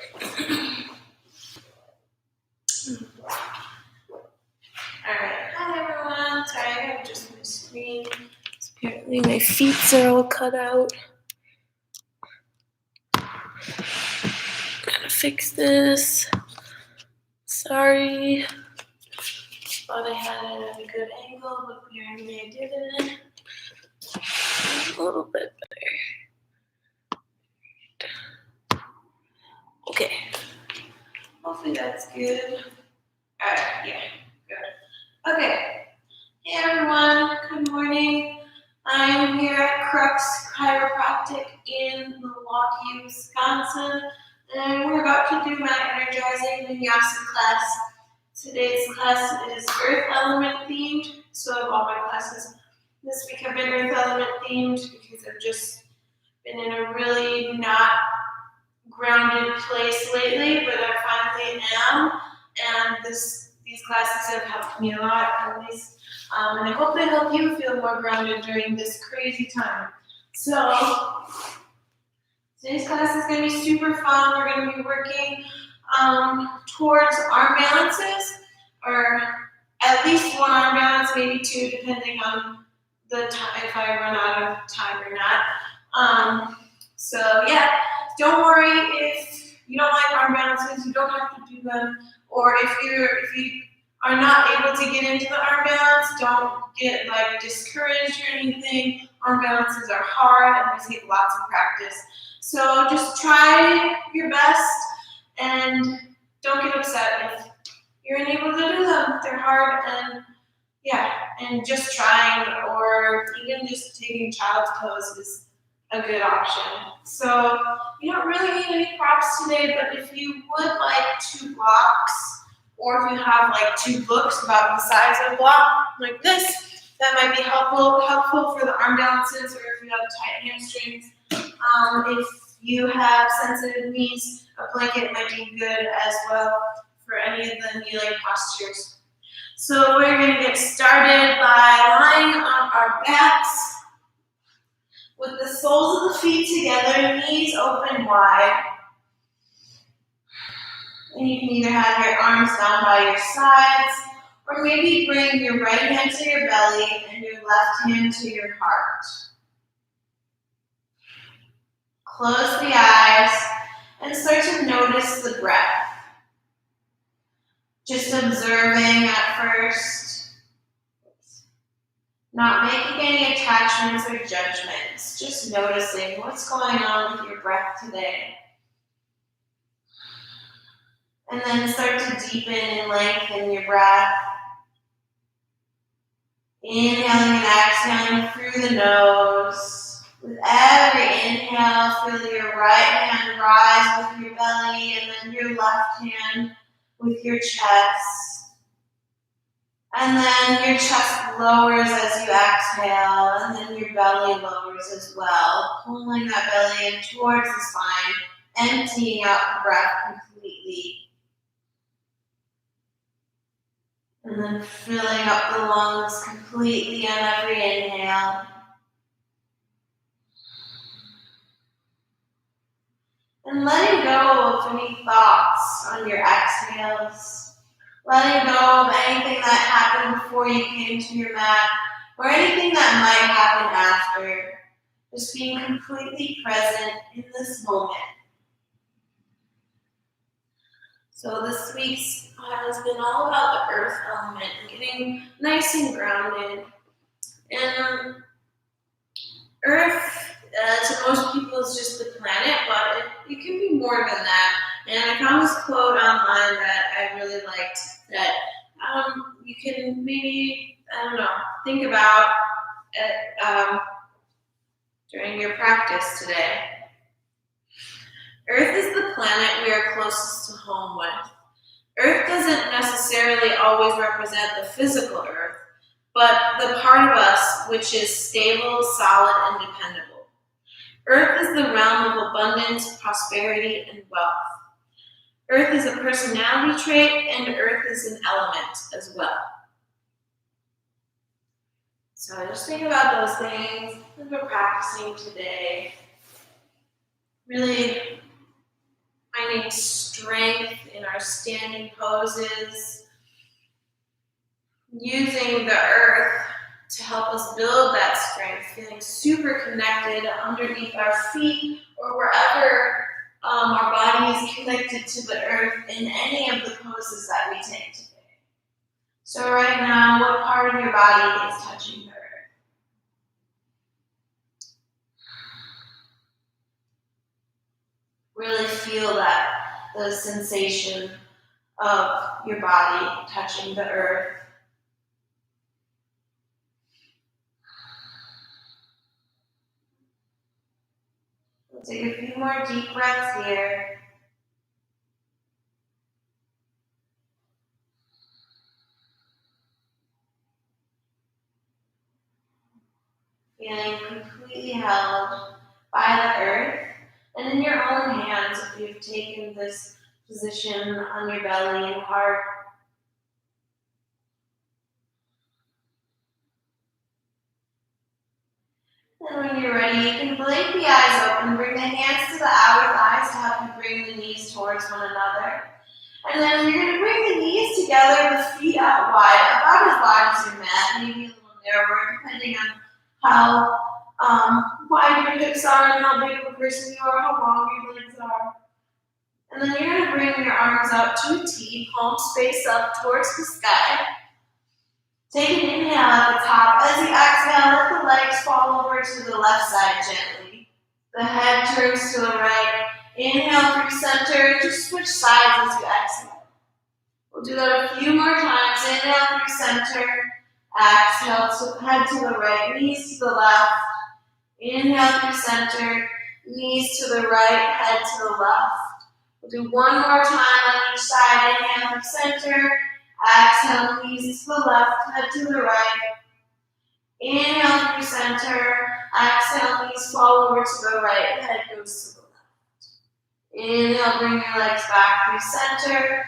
Alright, hi everyone. Sorry, I have just my screen. Apparently my feet are all cut out. Gotta fix this. Sorry. Thought I had it at a good angle, but apparently I didn't. A little bit better. Okay. Hopefully that's good. Alright, yeah, good. Okay. Hey everyone, good morning. I am here at Crux Chiropractic in Milwaukee, Wisconsin, and we're about to do my Energizing Vinyasa class. Today's class is Earth Element themed, so all my classes this week have been Earth Element themed because I've just been in a really not grounded place lately, but I finally am, and these classes have helped me a lot, at least, and I hope they help you feel more grounded during this crazy time. So today's class is going to be super fun. We're going to be working towards arm balances, or at least one arm balance, maybe two, depending on the time, if I run out of time or not. So yeah, don't worry if you don't like arm balances. You don't have to do them, or if you are not able to get into the arm balance, don't get discouraged or anything. Arm balances are hard and they take lots of practice. So just try your best and don't get upset if you're unable to do them. They're hard, and just trying or even just taking child's pose is a good option. So you don't really need any props today, but if you would like 2 blocks, or if you have 2 books about the size of a block like this, that might be helpful for the arm balances, or if you have tight hamstrings. If you have sensitive knees, a blanket might be good as well for any of the kneeling postures. So we're going to get started by lying on our backs with the soles of the feet together, knees open wide. And you can either have your arms down by your sides, or maybe bring your right hand to your belly and your left hand to your heart. Close the eyes and start to notice the breath. Just observing at first, not making any attachments or judgments, just noticing what's going on with your breath today. And then start to deepen and lengthen your breath. Inhaling and exhaling through the nose. With every inhale, feel your right hand rise with your belly, and then your left hand with your chest. And then your chest lowers as you exhale, and then your belly lowers as well, pulling that belly in towards the spine, emptying out the breath completely. And then filling up the lungs completely on every inhale. And letting go of any thoughts on your exhales. Letting go of anything that happened before you came to your mat, or anything that might happen after. Just being completely present in this moment. So this week's has been all about the earth element and getting nice and grounded. And earth, to most people, is just the planet, but it can be more than that. And I found this quote online that I really liked that you can maybe, think about during your practice today. Earth is the planet we are closest to home with. Earth doesn't necessarily always represent the physical earth, but the part of us which is stable, solid, and dependable. Earth is the realm of abundance, prosperity, and wealth. Earth is a personality trait, and earth is an element as well. So just think about those things as we're practicing today. Really finding strength in our standing poses, using the earth to help us build that strength, feeling super connected underneath our feet or wherever our body is connected to the earth in any of the poses that we take today. So right now, what part of your body is touching the earth? Really feel the sensation of your body touching the earth. We'll take a few more deep breaths here. Feeling completely held by the earth, and in your own hands, if you've taken this position on your belly and heart. And when you're ready, you can blink the eyes open, bring the hands to the outer thighs to help you bring the knees towards one another. And then you're going to bring the knees together, the feet out wide, about as wide as your mat, maybe a little narrower, depending on how wide your hips are and how big of a person you are, how long your legs are. And then you're going to bring your arms out to a T, palms face up towards the sky. Take an inhale at the top. As you exhale, let the legs fall over to the left side gently. The head turns to the right. Inhale through center. Just switch sides as you exhale. We'll do that a few more times. Inhale through center. Exhale to head to the right, knees to the left. Inhale through center, knees to the right, head to the left. We'll do one more time on each side. Inhale through center. Exhale, knees to the left, head to the right. Inhale through center. Exhale, knees fall over to the right, head goes to the left. Inhale, bring your legs back through center.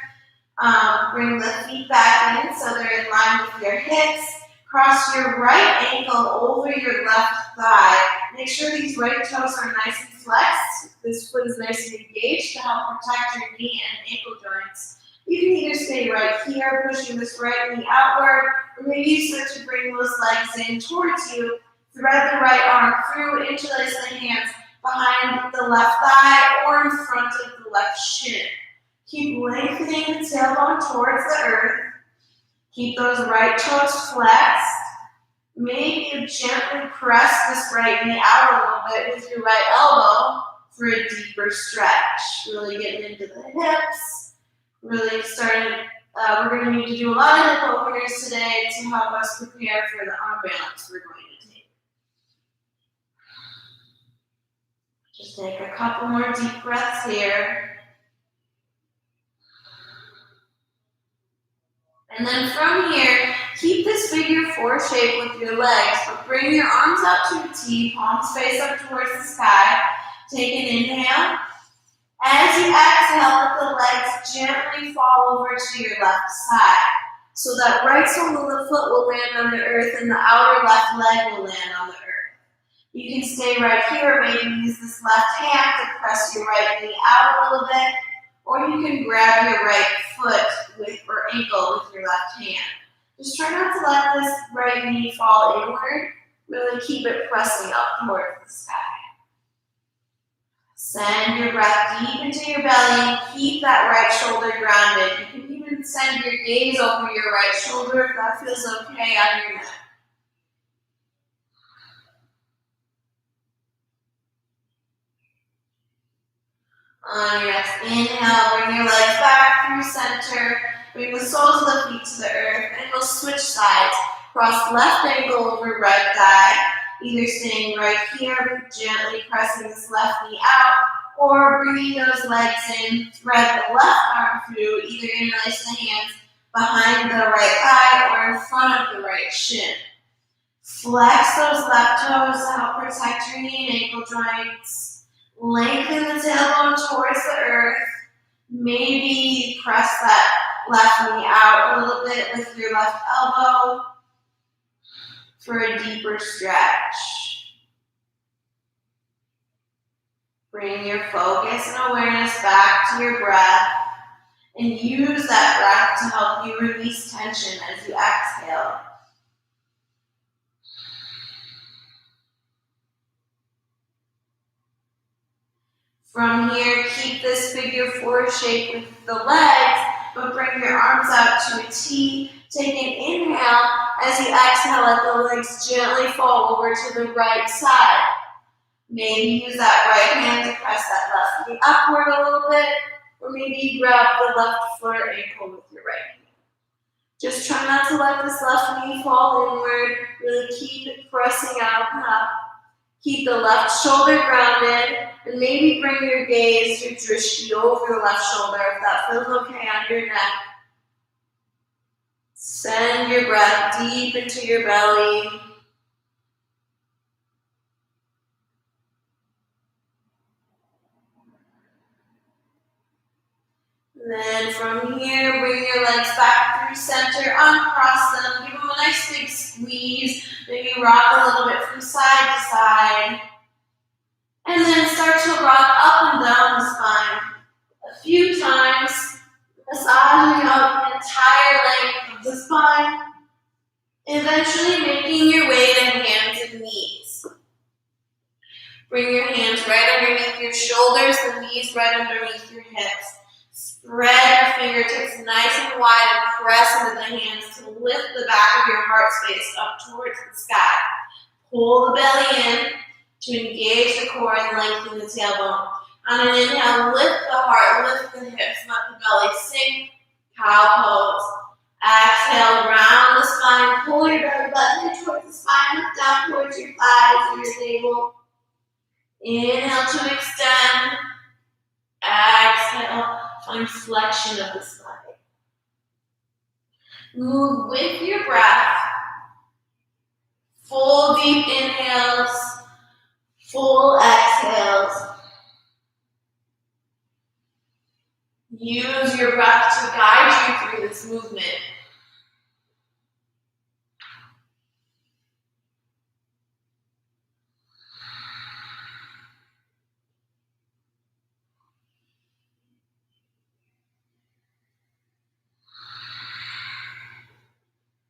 Bring the feet back in so they're in line with your hips. Cross your right ankle over your left thigh. Make sure these right toes are nice and flexed. This foot is nice and engaged to help protect your knee and ankle joints. You can either stay right here, pushing this right knee outward, or maybe you start to bring those legs in towards you. Thread the right arm through, interlace the hands behind the left thigh or in front of the left shin. Keep lengthening the tailbone towards the earth. Keep those right toes flexed. Maybe you gently press this right knee out a little bit with your right elbow for a deeper stretch. Really getting into the hips. Really starting, we're going to need to do a lot of hip openers today to help us prepare for the arm balance we're going to take. Just take a couple more deep breaths here. And then from here, keep this figure four shape with your legs, but bring your arms out to a T, palms face up towards the sky. Take an inhale. As you exhale, let the legs gently fall over to your left side. So that right sole of the foot will land on the earth and the outer left leg will land on the earth. You can stay right here, or maybe use this left hand to press your right knee out a little bit. Or you can grab your right foot or ankle with your left hand. Just try not to let this right knee fall inward. Really keep it pressing up towards the sky. Send your breath deep into your belly. Keep that right shoulder grounded. You can even send your gaze over your right shoulder if that feels okay on your neck. On your next inhale, bring your legs back through center. Bring the soles of the feet to the earth, and we'll switch sides. Cross left ankle over right thigh. Either staying right here, gently pressing this left knee out, or bringing those legs in, thread the left arm through, either interlace the hands behind the right thigh or in front of the right shin. Flex those left toes to help protect your knee and ankle joints. Lengthen the tailbone towards the earth. Maybe press that left knee out a little bit with your left elbow for a deeper stretch. Bring your focus and awareness back to your breath and use that breath to help you release tension as you exhale. From here, keep this figure four shape with the legs, but bring your arms out to a T. Take an inhale. As you exhale, let the legs gently fall over to the right side. Maybe use that right hand to press that left knee upward a little bit, or maybe grab the left foot or ankle with your right hand. Just try not to let this left knee fall inward. Really keep it pressing out and up. Keep the left shoulder grounded, and maybe bring your gaze, your drishti, over the left shoulder if that feels okay on your neck. Send your breath deep into your belly. Then from here, bring your legs back through center, uncross them, give them a nice big squeeze, maybe rock a little bit from side to side. And then start to rock up and down the spine a few times, massaging out the entire length of the spine, eventually making your way to hands and knees. Bring your hands right underneath your shoulders, the knees right underneath your hips. Spread your fingertips nice and wide and press into the hands to lift the back of your heart space up towards the sky. Pull the belly in to engage the core and lengthen the tailbone. On an inhale, lift the heart, lift the hips, let the belly sink, cow pose. Exhale, round the spine, pull your belly button towards the spine, look down towards your thighs or your navel. Inhale to extend. Exhale, find flexion of the spine. Move with your breath. Full deep inhales, full exhales. Use your breath to guide you through this movement.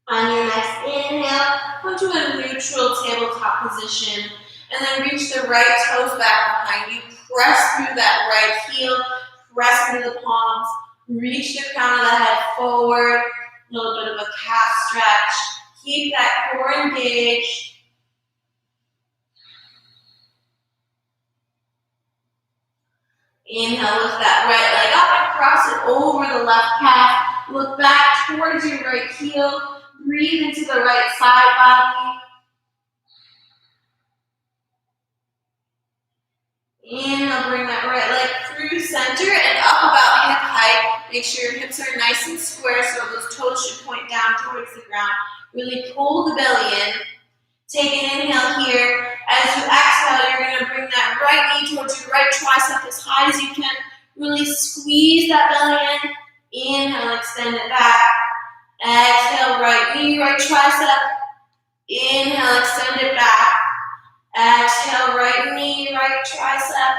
On your next inhale, come to a neutral tabletop position, and then reach the right toes back behind you. Press through that right heel, press through the palms, reach the crown of the head forward, a little bit of a calf stretch. Keep that core engaged. Inhale, lift that right leg up and cross it over the left calf. Look back towards your right heel. Breathe into the right side body. Inhale, bring that right leg through center and up about hip height. Make sure your hips are nice and square so those toes should point down towards the ground. Really pull the belly in. Take an inhale here. As you exhale, you're going to bring that right knee towards your right tricep as high as you can. Really squeeze that belly in. Inhale, extend it back. Exhale, right knee, right tricep. Inhale, extend it back. Exhale, right knee, right tricep.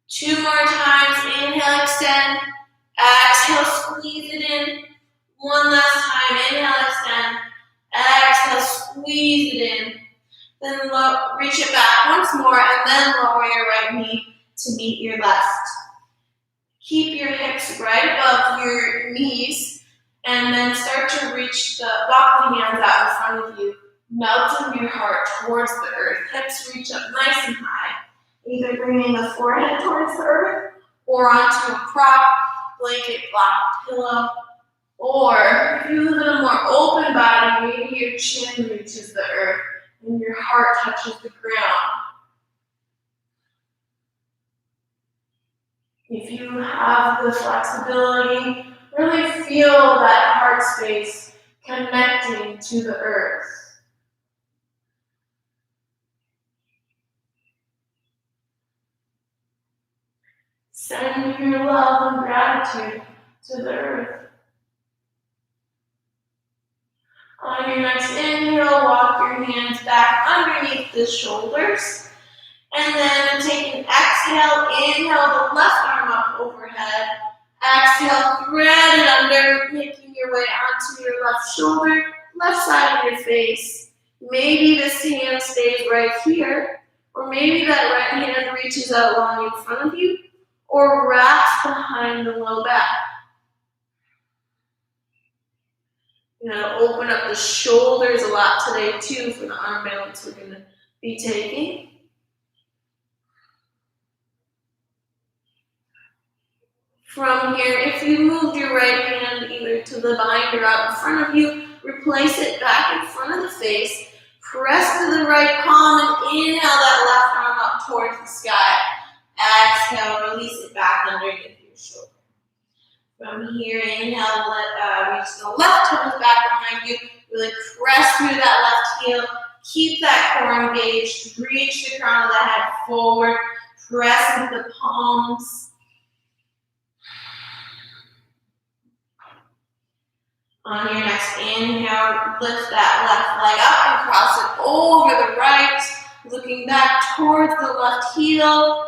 2 more times. Inhale, extend. Exhale, squeeze it in. 1 last time. Inhale, extend. Exhale, squeeze it in. Then reach it back once more and then lower your right knee to meet your left. Keep your hips right above your knees. And then start to reach walk the hands out in front of you, melting your heart towards the earth. Hips reach up nice and high, either bringing the forehead towards the earth or onto a prop, blanket, block, pillow. Or if you live in a more open body, maybe your chin reaches the earth and your heart touches the ground. If you have the flexibility, really feel that heart space connecting to the earth. Send your love and gratitude to the earth. On your next inhale, walk your hands back underneath the shoulders And then take an exhale, inhale the left arm up overhead. Exhale, thread it under, making your way onto your left shoulder, left side of your face. Maybe this hand stays right here, or maybe that right hand reaches out long in front of you, or wraps behind the low back. You're going to open up the shoulders a lot today too for the arm balance we're going to be taking. From here, if you moved your right hand either to the binder out in front of you, replace it back in front of the face, press to the right palm and inhale that left arm up towards the sky. Exhale, release it back underneath your shoulder. From here, inhale, reach the left toes back behind you, really press through that left heel, keep that core engaged, reach the crown of the head forward, press into the palms. On your next inhale, lift that left leg up and cross it over the right, looking back towards the left heel.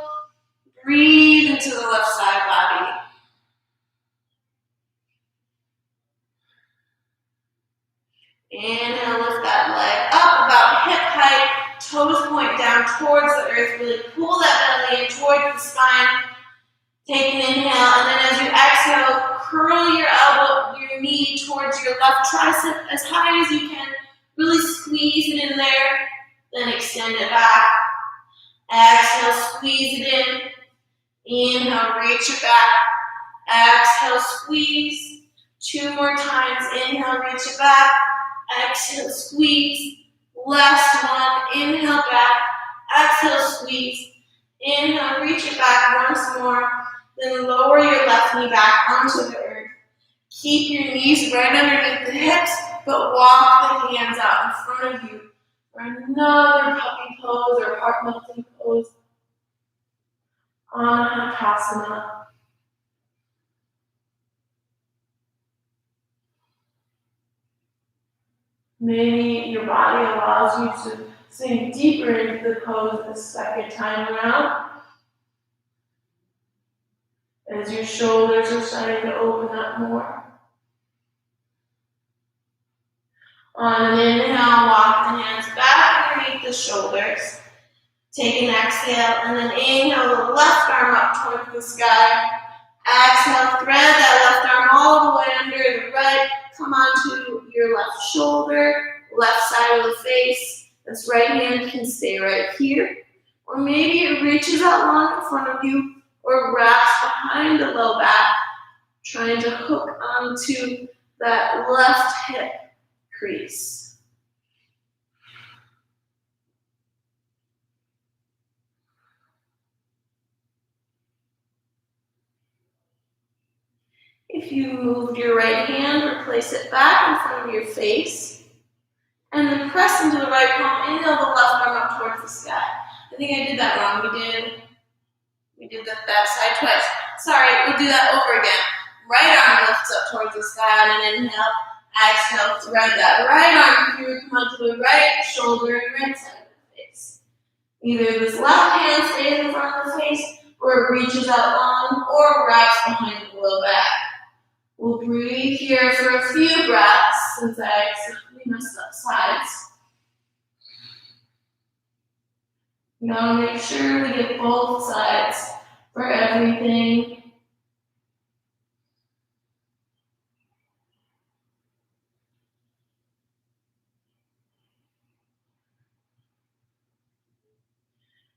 Breathe into the left side body. Inhale, lift that leg up about hip height, toes point down towards the earth. Really pull that belly in towards the spine. Take an inhale, and then as you exhale, curl your elbow, your knee towards your left tricep as high as you can. Really squeeze it in there, then extend it back. Exhale, squeeze it in. Inhale, reach it back. Exhale, squeeze. 2 more times. Inhale, reach it back. Exhale, squeeze. Last one. Inhale, back. Exhale, squeeze. Inhale, reach it back once more. Then lower your left knee back onto the earth. Keep your knees right underneath the hips, but walk the hands out in front of you for another puppy pose or heart melting pose. Anahasana. Maybe your body allows you to sink deeper into the pose the second time around. As your shoulders are starting to open up more. On an inhale, walk the hands back underneath the shoulders. Take an exhale, and then inhale the left arm up towards the sky. Exhale, thread that left arm all the way under the right. Come onto your left shoulder, left side of the face. This right hand can stay right here. Or maybe it reaches out long in front of you, or wraps behind the low back, trying to hook onto that left hip crease. If you moved your right hand, replace it back in front of your face, and then press into the right palm, inhale the left arm up towards the sky. I think I did that wrong. We did that side twice. Sorry, we'll do that over again. Right arm lifts up towards the sky on an inhale. Exhale, thread that right arm through, come onto the right shoulder and right side of the face. Either this left hand stays in front of the face, or it reaches out long, or wraps behind the low back. We'll breathe here for a few breaths, since I accidentally messed up sides. Now make sure we get both sides for everything.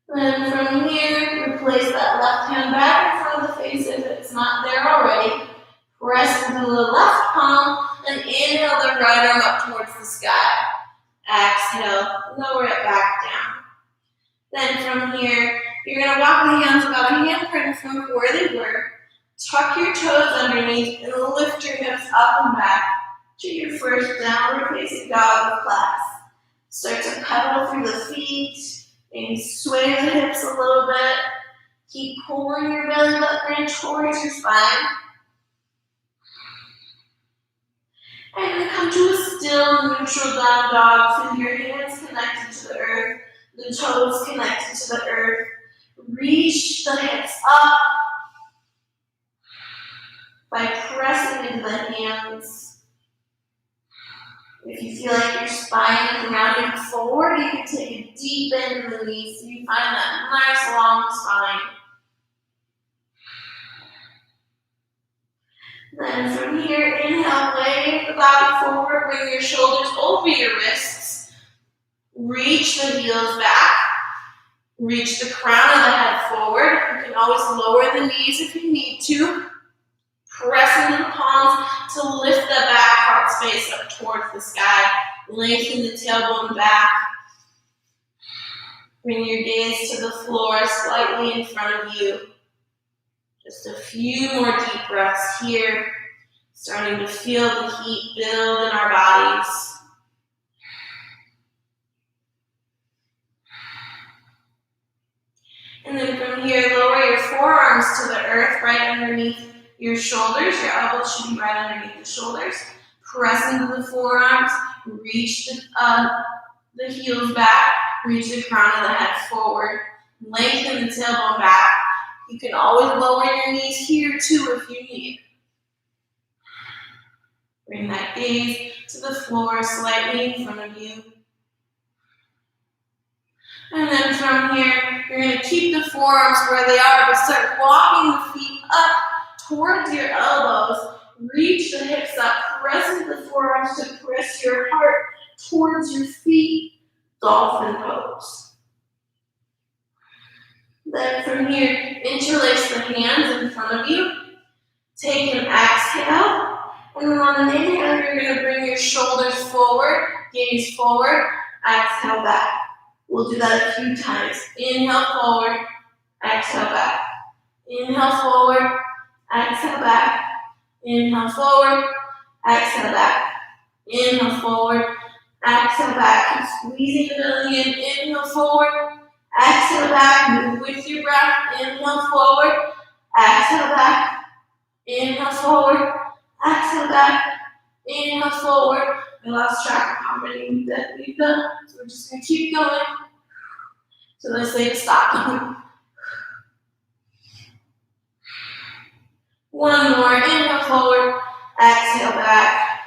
Then from here, replace that left hand back in front of the face if it's not there already. Press into the left palm and inhale the right arm up towards the sky. Exhale, lower it back down. Then from here, you're going to walk the hands about a handprint in front of where they were. Tuck your toes underneath and lift your hips up and back to your first downward facing dog with class. Start to pedal through the feet. Maybe sway the hips a little bit. Keep pulling your belly button in towards your spine. And then come to a still neutral down dog. Feel your hands connected to the earth. The toes connected to the earth. Reach the hips up by pressing into the hands. If you feel like your spine is rounding forward, you can take a deep bend in the knees so you find that nice long spine. Then from here, inhale, wave the body forward, bring your shoulders over your wrists. Reach the heels back. Reach the crown of the head forward. You can always lower the knees if you need to. Press into the palms to lift the back heart space up towards the sky. Lengthen the tailbone back. Bring your gaze to the floor slightly in front of you. Just a few more deep breaths here. Starting to feel the heat build in our bodies. And then from here, lower your forearms to the earth right underneath your shoulders. Your elbows should be right underneath the shoulders. Press into the forearms. Reach the heels back. Reach the crown of the head forward. Lengthen the tailbone back. You can always lower your knees here too if you need. Bring that gaze to the floor slightly in front of you. And then from here, you're going to keep the forearms where they are, but start walking the feet up towards your elbows. Reach the hips up, press into the forearms to press your heart towards your feet. Dolphin pose. Then from here, interlace the hands in front of you. Take an exhale. And then on an inhale, you're going to bring your shoulders forward, gaze forward, exhale back. We'll do that a few times. Inhale forward, exhale back. Inhale forward, exhale back. Inhale forward, exhale back. Inhale forward, exhale back. Keep squeezing the belly in. Inhale forward, exhale back. Move with your breath. Inhale forward, exhale back. Inhale forward, exhale back. Inhale forward. I lost track of how many that we've done, so we're just going to keep going. So let's say to stop. One more. Inhale forward, exhale back.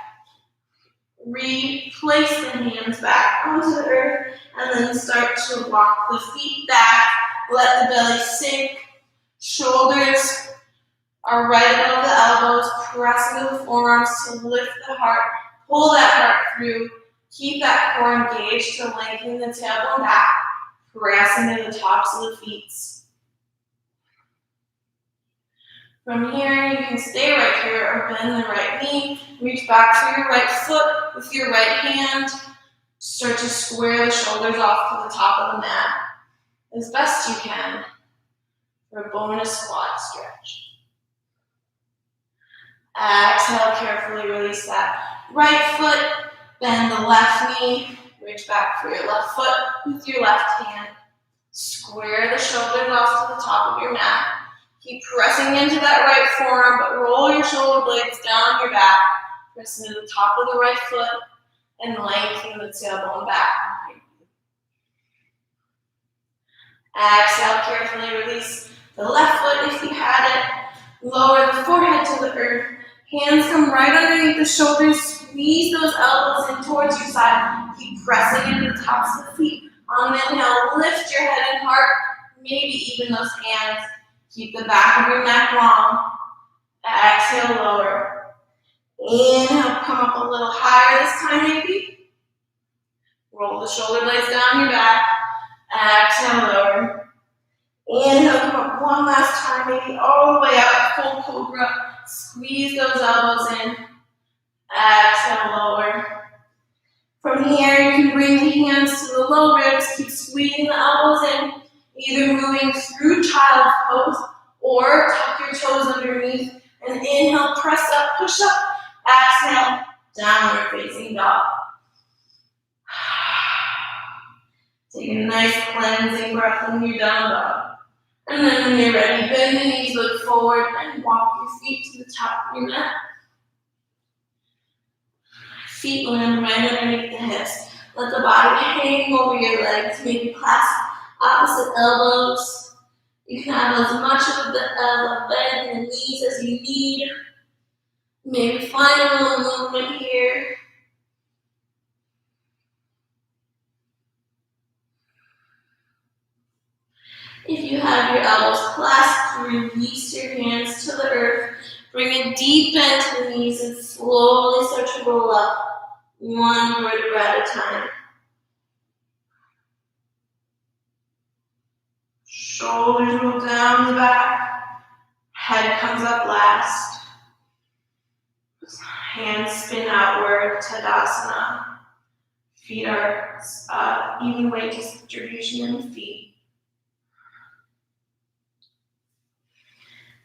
Replace the hands back onto the earth, and then start to walk the feet back. Let the belly sink. Shoulders are right above the elbows. Press into the forearms to lift the heart. Pull that heart through. Keep that core engaged to lengthen the tailbone back. Press into the tops of the feet. From here, you can stay right here or bend the right knee. Reach back to your right foot with your right hand. Start to square the shoulders off to the top of the mat as best you can for a bonus quad stretch. Exhale, carefully release that right foot. Bend the left knee. Reach back for your left foot with your left hand. Square the shoulders off to the top of your mat. Keep pressing into that right forearm, but roll your shoulder blades down your back. Press into the top of the right foot and lengthen the tailbone back. Exhale, carefully release the left foot if you had it. Lower the forehead to the earth. Hands come right underneath the shoulders. Squeeze those elbows in towards your side. Keep pressing into the tops of the feet. On the inhale, lift your head and heart. Maybe even those hands. Keep the back of your neck long. Exhale, lower. Inhale, come up a little higher this time maybe. Roll the shoulder blades down your back. Exhale, lower. Inhale, come up one last time, maybe all the way up, full cobra. Squeeze those elbows in. Exhale, lower. From here, you can bring the hands to the low ribs. Keep squeezing the elbows in. Either moving through child pose or tuck your toes underneath. And inhale, press up, push up. Exhale, downward facing dog. Take a nice cleansing breath when you're down dog. And then when you're ready, bend the knees, look forward, and walk your feet to the top of your mat. Feet land right underneath the hips. Let the body hang over your legs. Maybe clasp opposite elbows. You can have as much of a bend in the knees as you need. Maybe find a little movement here. If you have your elbows clasped, release your hands to the earth. Bring a deep bend to the knees and slowly start to roll up, one vertebra at a time. Shoulders roll down the back. Head comes up last. Hands spin outward, Tadasana. Feet are even weight distribution in the feet.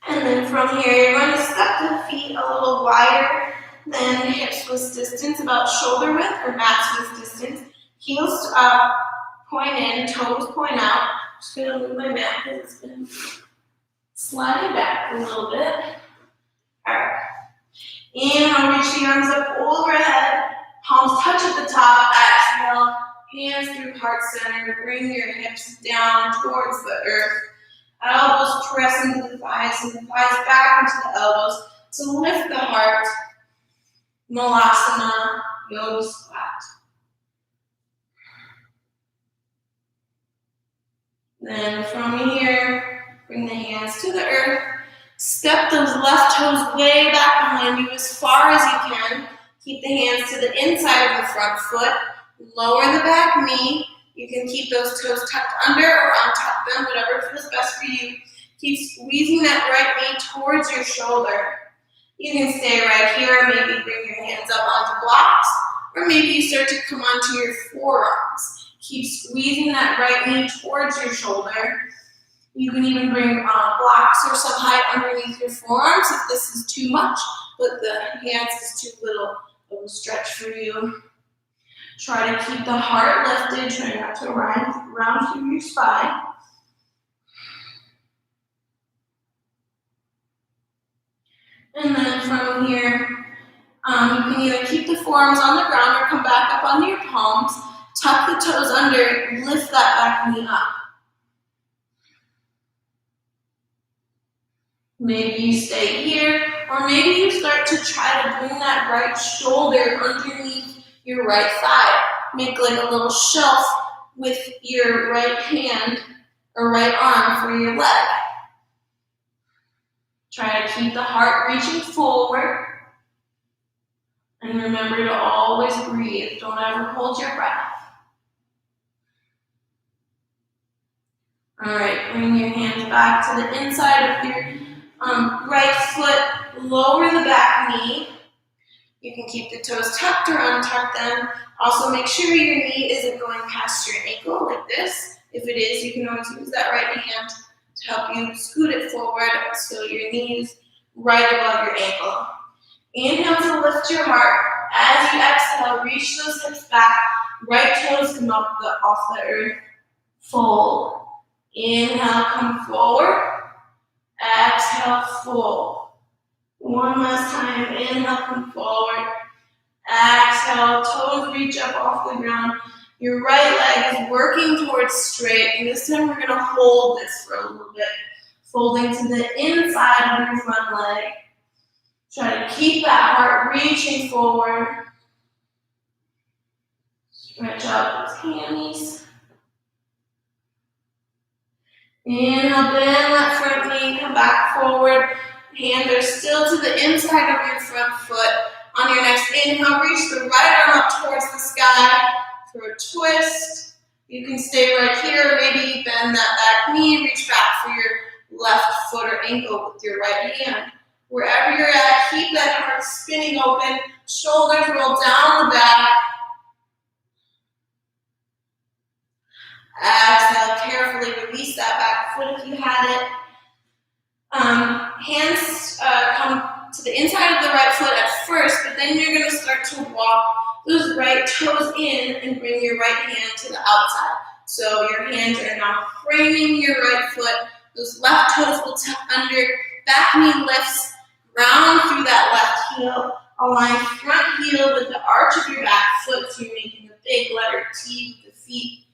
And then from here, you're going to step the feet a little wider than hips width distance, about shoulder width or mat width distance. Heels up, point in, toes point out. I'm just going to move my mat because it's been sliding back a little bit. All right. Inhale, reach the arms up overhead. Palms touch at the top. Exhale, hands through heart center. Bring your hips down towards the earth. Elbows press into the thighs and the thighs back into the elbows to lift the heart. Malasana, yoga squat. Then from here, bring the hands to the earth. Step those left toes way back behind you as far as you can. Keep the hands to the inside of the front foot. Lower the back knee. You can keep those toes tucked under or untuck them, whatever feels best for you. Keep squeezing that right knee towards your shoulder. You can stay right here, maybe bring your hands up onto blocks, or maybe you start to come onto your forearms. Keep squeezing that right knee towards your shoulder. You can even bring blocks or some height underneath your forearms if this is too much, but the hands is too little of a stretch for you. Try to keep the heart lifted, try not to round through your spine. And then from here, you can either keep the forearms on the ground or come back up onto your palms, tuck the toes under, lift that back knee up. Maybe you stay here, or maybe you start to try to bring that right shoulder underneath your right thigh. Make like a little shelf with your right hand or right arm for your leg. Try to keep the heart reaching forward. And remember to always breathe. Don't ever hold your breath. All right, bring your hands back to the inside of your right foot. Lower the back knee. You can keep the toes tucked or untuck them. Also, make sure your knee isn't going past your ankle like this. If it is, you can always use that right hand to help you scoot it forward so your knee is right above your ankle. Inhale to lift your heart. As you exhale, reach those hips back. Right toes come up off the earth. Fold. Inhale, come forward. Exhale, fold. One last time. Inhale, come forward. Exhale, toes reach up off the ground. Your right leg is working towards straight. And this time we're going to hold this for a little bit. Folding to the inside of your front leg. Try to keep that heart reaching forward. Stretch out those hammies. Inhale, bend that front knee, come back forward. Hands are still to the inside of your front foot. On your next inhale, reach the right arm up towards the sky for a twist. You can stay right here, maybe bend that back knee, reach back for your left foot or ankle with your right hand. Wherever you're at, keep that heart spinning open, shoulders roll down the back. Exhale, carefully release that back foot if you had it. Hands come to the inside of the right foot at first, but then you're going to start to walk those right toes in and bring your right hand to the outside. So your hands are now framing your right foot. Those left toes will tuck under, back knee lifts, ground through that left heel. Align front heel with the arch of your back foot so you're making a big letter T with the feet.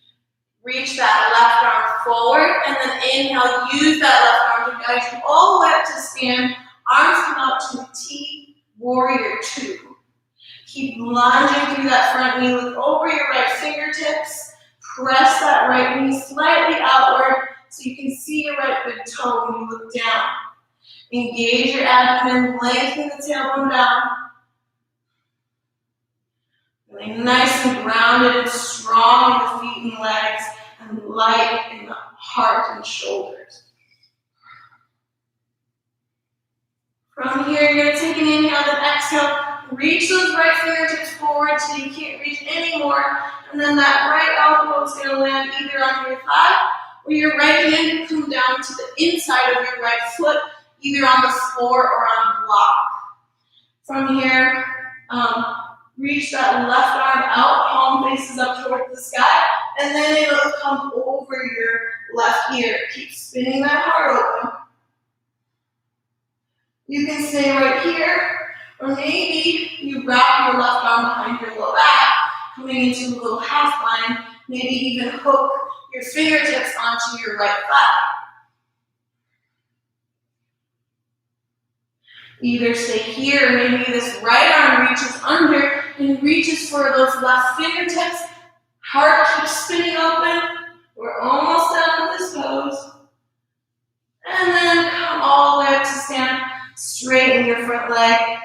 Reach that left arm forward, and then inhale, use that left arm to guide you all the way up to stand. Arms come out to a T, warrior two. Keep lunging through that front knee, look over your right fingertips. Press that right knee slightly outward so you can see your right big toe when you look down. Engage your abdomen, lengthen the tailbone down. Feeling nice and grounded and strong in the feet and legs, and light in the heart and shoulders. From here, you're going to take an inhale, then exhale. Reach those right fingertips forward till you can't reach anymore. And then that right elbow is going to land either on your thigh or your right hand will come down to the inside of your right foot, either on the floor or on the block. From here, reach that left arm out, palm faces up towards the sky, and then it'll come over your left ear. Keep spinning that heart open. You can stay right here, or maybe you wrap your left arm behind your low back, coming into a little half line, maybe even hook your fingertips onto your right thigh. Either stay here, or maybe this right arm reaches under and reaches for those left fingertips. Heart keeps spinning open. We're almost done with this pose. And then come all the way up to stand. Straighten your front leg.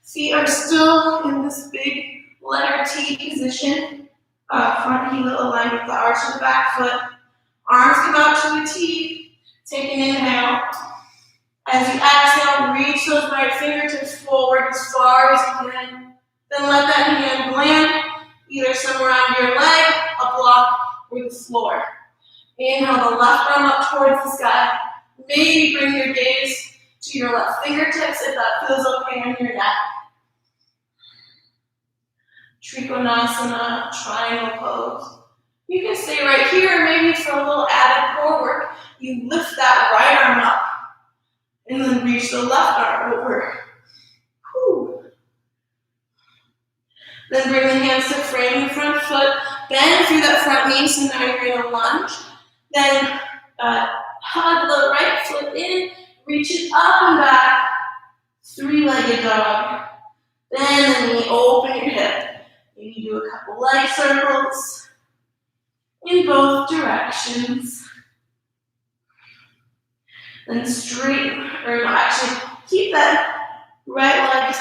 Feet are still in this big letter T position. Front heel aligned with the arch of the back foot. Arms come out to a T. Take an inhale. As you exhale, reach those right fingertips forward as far as you can. Then let that hand land either somewhere on your leg, a block, or the floor. Inhale the left arm up towards the sky. Maybe bring your gaze to your left fingertips if that feels okay on your neck. Trikonasana, triangle pose. You can stay right here, maybe for a little added core work, you lift that right arm up and then reach the left arm over. Whew. Then bring the hands to frame the front foot, bend through that front knee, so now you're in a lunge. Then hug the right foot in, reach it up and back, three-legged dog. Bend the knee, open your hip. Maybe do a couple leg circles in both directions. Then straighten, keep that right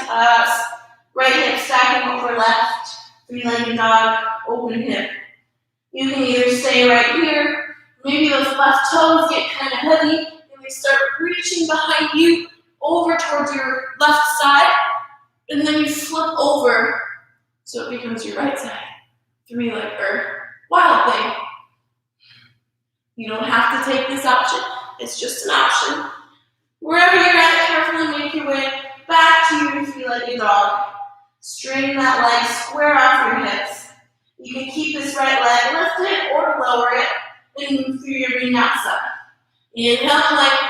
hip stacking over left, three-legged dog, open hip. You can either stay right here, maybe those left toes get kind of heavy, and they start reaching behind you over towards your left side, and then you flip over so it becomes your right side. Three-legged or wild thing. You don't have to take this option. It's just an option. Wherever you're at, carefully make your way back to your three-legged dog. Straighten that leg, square off your hips. You can keep this right leg lifted or lower it and move through your vinyasa. Inhale, plank.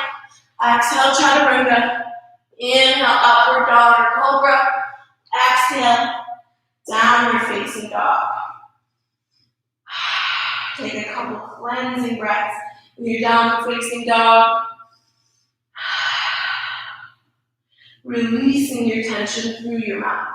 Exhale, chaturanga. Inhale, upward dog or cobra. Exhale, downward facing dog. Take a couple cleansing breaths. When you're downward facing dog, releasing your tension through your mouth.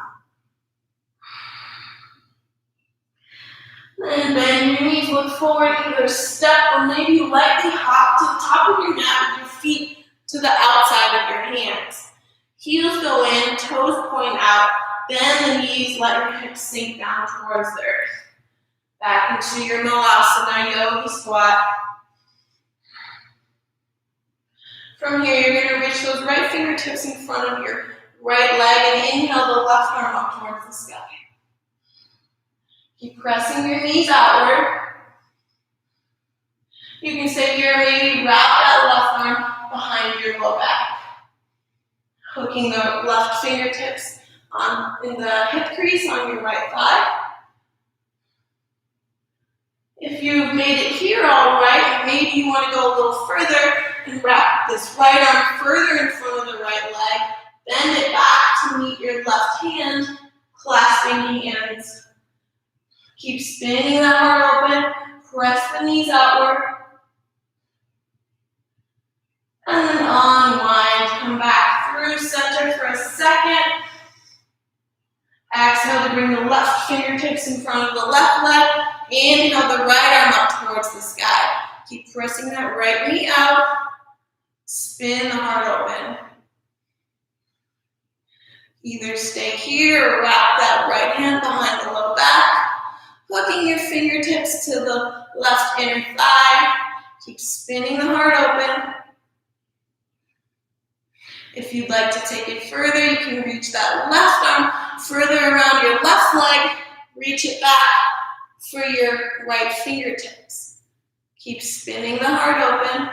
Then bend your knees, look forward, either step or maybe lightly hop to the top of your mat with your feet to the outside of your hands. Heels go in, toes point out, bend the knees, let your hips sink down towards the earth. Back into your Malasana Yogi squat. From here, you're going to reach those right fingertips in front of your right leg and inhale the left arm up towards the sky. Keep pressing your knees outward. You can stay here, maybe wrap that left arm behind your low back. Hooking the left fingertips in the hip crease on your right thigh. If you've made it here all right, maybe you want to go a little further and wrap this right arm further in front of the right leg. Bend it back to meet your left hand, clasping hands. Keep spinning the heart open. Press the knees outward. And then unwind. Come back through center for a second. Exhale to bring the left fingertips in front of the left leg. Inhale the right arm up towards the sky. Keep pressing that right knee out. Spin the heart open. Either stay here or wrap that right hand behind the low back. Hooking your fingertips to the left inner thigh. Keep spinning the heart open. If you'd like to take it further, you can reach that left arm further around your left leg. Reach it back for your right fingertips. Keep spinning the heart open.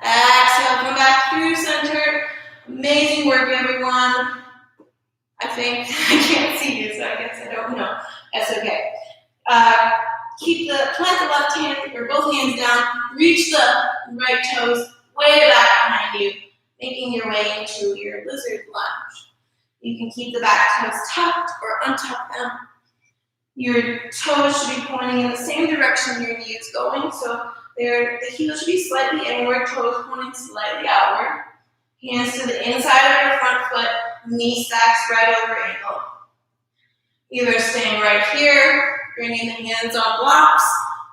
Exhale, come back through center. Amazing work, everyone. I think I can't see you, so I guess I don't know. That's okay. Plant the left hand or both hands down. Reach the right toes way back behind you, making your way into your lizard lunge. You can keep the back toes tucked or untuck them. Your toes should be pointing in the same direction your knee is going, so the heel should be slightly inward, toes pointing slightly outward. Hands to the inside of your front foot, knee stacks right over ankle. Either staying right here, bringing the hands on blocks,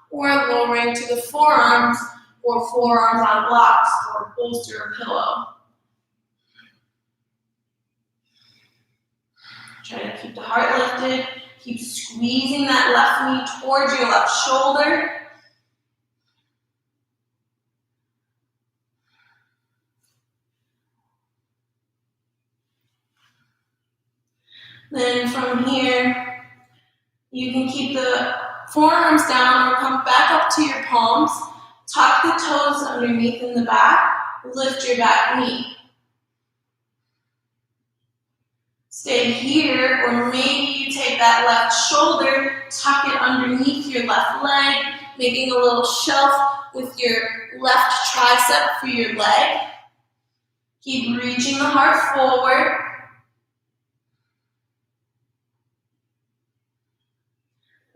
or lowering to the forearms, or forearms on blocks, or bolster or pillow. Try to keep the heart lifted. Keep squeezing that left knee towards your left shoulder. Then from here, you can keep the forearms down or come back up to your palms. Tuck the toes underneath in the back. Lift your back knee. Stay here, or maybe you take that left shoulder, tuck it underneath your left leg, making a little shelf with your left tricep for your leg. Keep reaching the heart forward.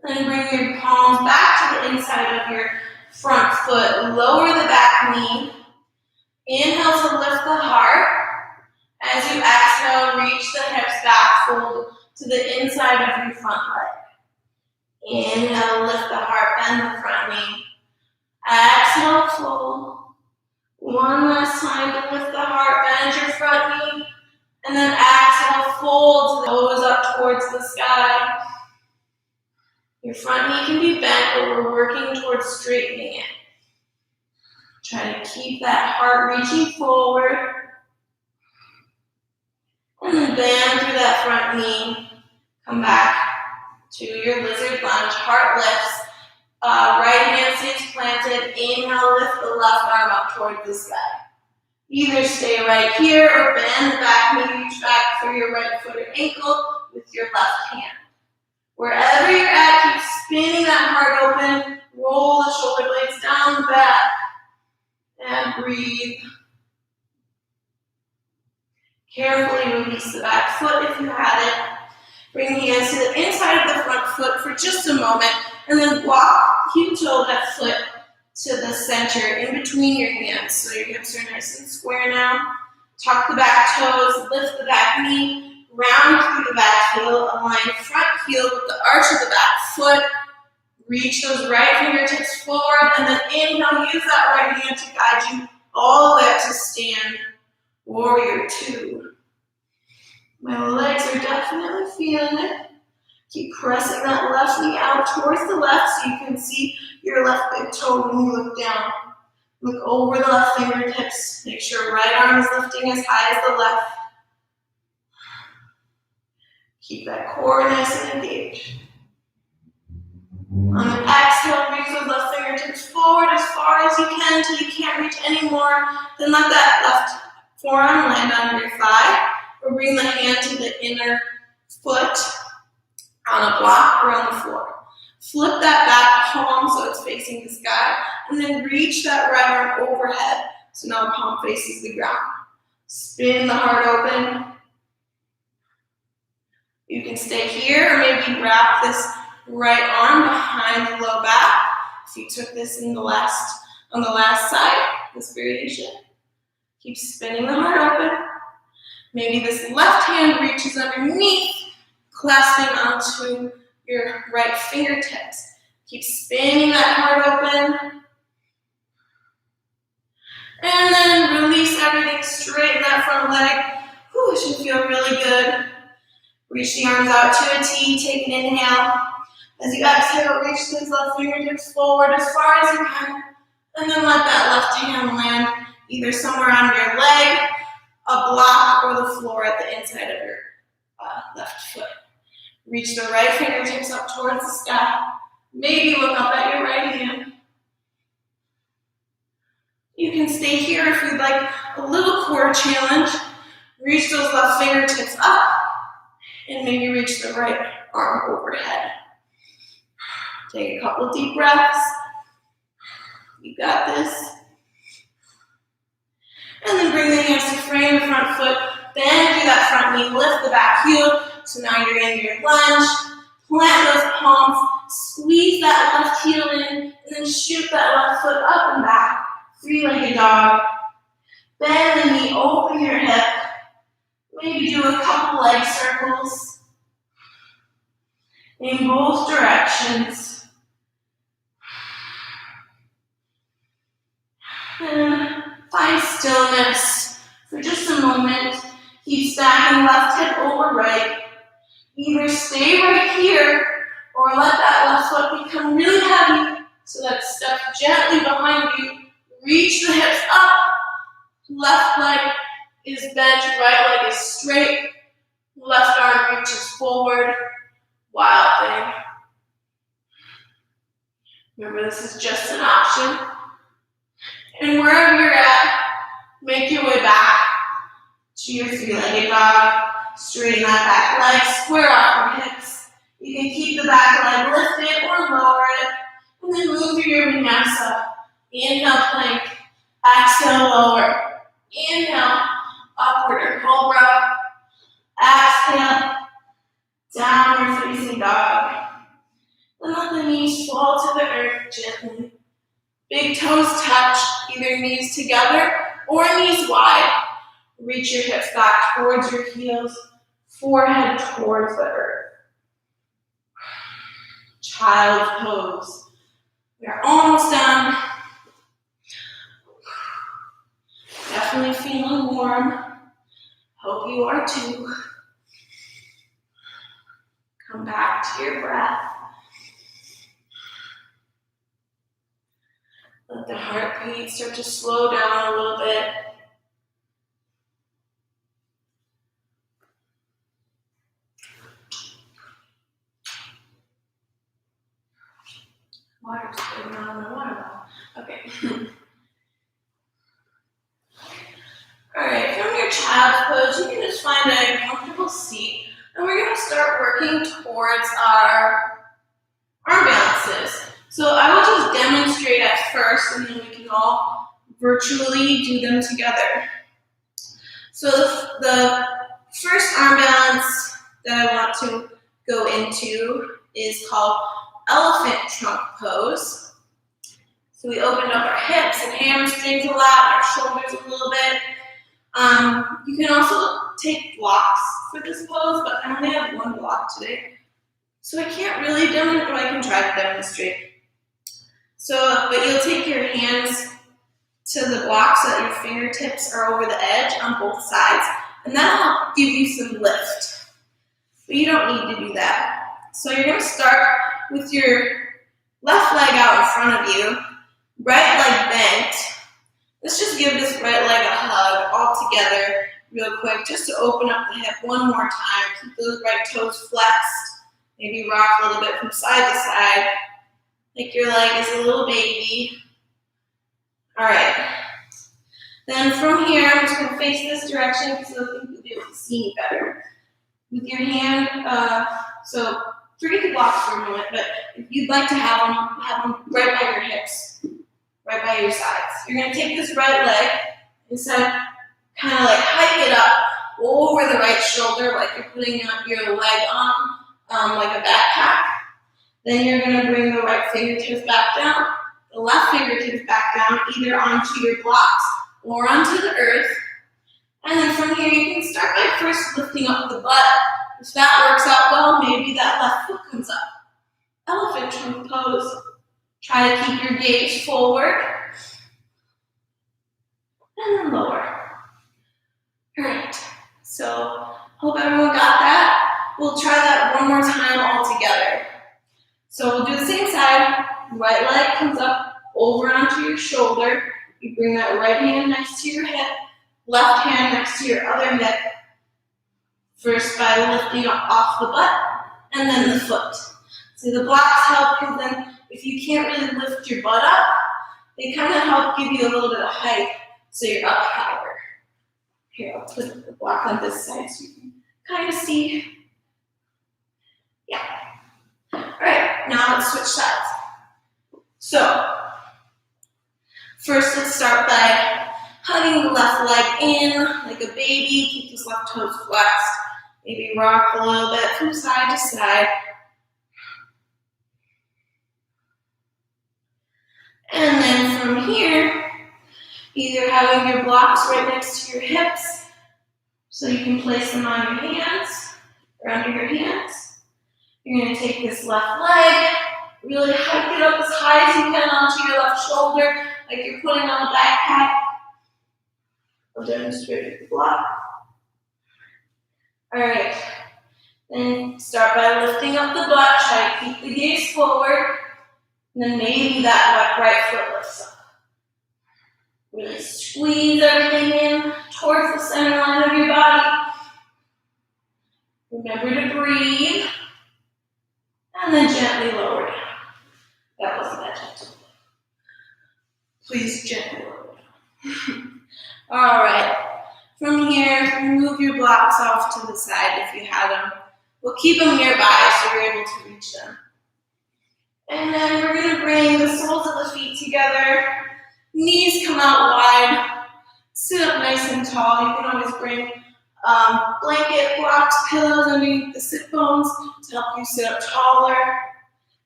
Then bring your palms back to the inside of your front foot. Lower the back knee. Inhale to lift the heart. As you exhale, reach the hips back, fold to the inside of your front leg. Inhale, lift the heart, bend the front knee. Exhale, fold. One last time to lift the heart, bend your front knee. And then exhale, fold the toes up towards the sky. Your front knee can be bent, but we're working towards straightening it. Try to keep that heart reaching forward. And then bend through that front knee. Come back to your lizard lunge. Heart lifts. Right hand stays planted. Inhale, lift the left arm up toward the sky. Either stay right here or bend the back knee, reach back for your right foot or ankle with your left hand. Wherever you're at, keep spinning that heart open. Roll the shoulder blades down the back. And breathe. Carefully release the back foot if you have it. Bring the hands to the inside of the front foot for just a moment, and then walk heel-toe that foot to the center in between your hands. So your hips are nice and square now. Tuck the back toes, lift the back knee, round through the back heel, align front heel with the arch of the back foot. Reach those right fingertips forward, and then inhale, use that right hand to guide you all the way up to stand. Warrior two. My legs are definitely feeling it. Keep pressing that left knee out towards the left so you can see your left big toe when you look down. Look over the left fingertips. Make sure right arm is lifting as high as the left. Keep that core nice and engaged. On an exhale, reach those left fingertips forward as far as you can until you can't reach anymore. Then let that left forearm land on your thigh, or bring the hand to the inner foot on a block or on the floor. Flip that back palm so it's facing the sky, and then reach that right arm overhead so now the palm faces the ground. Spin the heart open. You can stay here or maybe wrap this right arm behind the low back. If you took this on the last side, this variation. Keep spinning the heart open. Maybe this left hand reaches underneath, clasping onto your right fingertips. Keep spinning that heart open. And then release everything, straighten that front leg. Whew, it should feel really good. Reach the arms out to a T, take an inhale. As you exhale, reach those left fingertips forward as far as you can. And then let that left hand land either somewhere on your leg, a block, or the floor at the inside of your left foot. Reach the right fingertips up towards the sky. Maybe look up at your right hand. You can stay here if you'd like a little core challenge. Reach those left fingertips up and maybe reach the right arm overhead. Take a couple deep breaths. You got this. And then bring the hands to frame the front foot. Bend through that front knee. Lift the back heel. So now you're in your lunge. Plant those palms. Squeeze that left heel in. And then shoot that left foot up and back. Three-legged dog. Bend the knee, open your hip. Maybe do a couple leg circles in both directions. And find stillness for just a moment. Keep stacking left hip over right. Either stay right here or let that left foot become really heavy so that step gently behind you. Reach the hips up. Left leg is bent, right leg is straight. Left arm reaches forward. Wild thing. Remember, this is just an option. And wherever you're at, make your way back to your three-legged dog. Straighten that back leg, square off your hips. You can keep the back leg lifted or lower it. And then move through your vinyasa. Inhale, plank. Exhale, lower. Inhale, upward or cobra. Exhale, downward facing dog. And let the knees fall to the earth gently. Big toes touch, either knees together or knees wide. Reach your hips back towards your heels, forehead towards the earth. Child's pose. We're almost done. Definitely feeling warm. Hope you are too. Come back to your breath. Let the heartbeat start to slow down a little bit. Water's going on in the water bottle. Okay. Alright, from your child's pose, you can just find a comfortable seat. And we're going to start working towards our arm balances. So I will just demonstrate at first, and then we can all virtually do them together. So the first arm balance that I want to go into is called elephant trunk pose. So we opened up our hips and hamstrings a lot, our shoulders a little bit. You can also take blocks for this pose, but I only have one block today. So I can't really demonstrate, but I can try to demonstrate. So, but you'll take your hands to the block so that your fingertips are over the edge on both sides, and that'll give you some lift. But you don't need to do that. So you're going to start with your left leg out in front of you, right leg bent. Let's just give this right leg a hug all together real quick, just to open up the hip one more time. Keep those right toes flexed. Maybe rock a little bit from side to side, like your leg is a little baby. All right. Then from here, I'm just going to face this direction because I think you'll be able to see me better. With your hand, so forget the blocks for a moment, but if you'd like to have them right by your hips, right by your sides. You're going to take this right leg and kind of like hike it up over over the right shoulder, like you're putting your leg on like a backpack. Then you're going to bring the right fingertips back down, the left fingertips back down, either onto your blocks or onto the earth. And then from here, you can start by first lifting up the butt. If that works out well, maybe that left foot comes up. Elephant trunk pose. Try to keep your gaze forward. And then lower. All right. So, hope everyone got that. We'll try that one more time all together. So we'll do the same side. Right leg comes up over onto your shoulder. You bring that right hand next to your hip. Left hand next to your other hip. First by lifting up off the butt, and then the foot. So the blocks help because then if you can't really lift your butt up, they kind of help give you a little bit of height so you're up higher. Here, I'll put the block on this side so you can kind of see. Yeah. All right, now let's switch sides. So, first let's start by hugging the left leg in like a baby. Keep those left toes flexed. Maybe rock a little bit from side to side. And then from here, either having your blocks right next to your hips, so you can place them on your hands, or under your hands. You're going to take this left leg, really hike it up as high as you can onto your left shoulder, like you're putting on a backpack. I'll demonstrate the block. All right. Then start by lifting up the butt. Try to keep the gaze forward. And then maybe that right foot lifts up. Really squeeze everything in towards the center line of your body. Remember to breathe. And then gently lower down. That wasn't that gentle. Please gently lower down. All right. From here, move your blocks off to the side if you have them. We'll keep them nearby so you're able to reach them. And then we're going to bring the soles of the feet together. Knees come out wide. Sit up nice and tall. You can always bring blanket, blocks, pillows underneath the sit bones to help you sit up taller.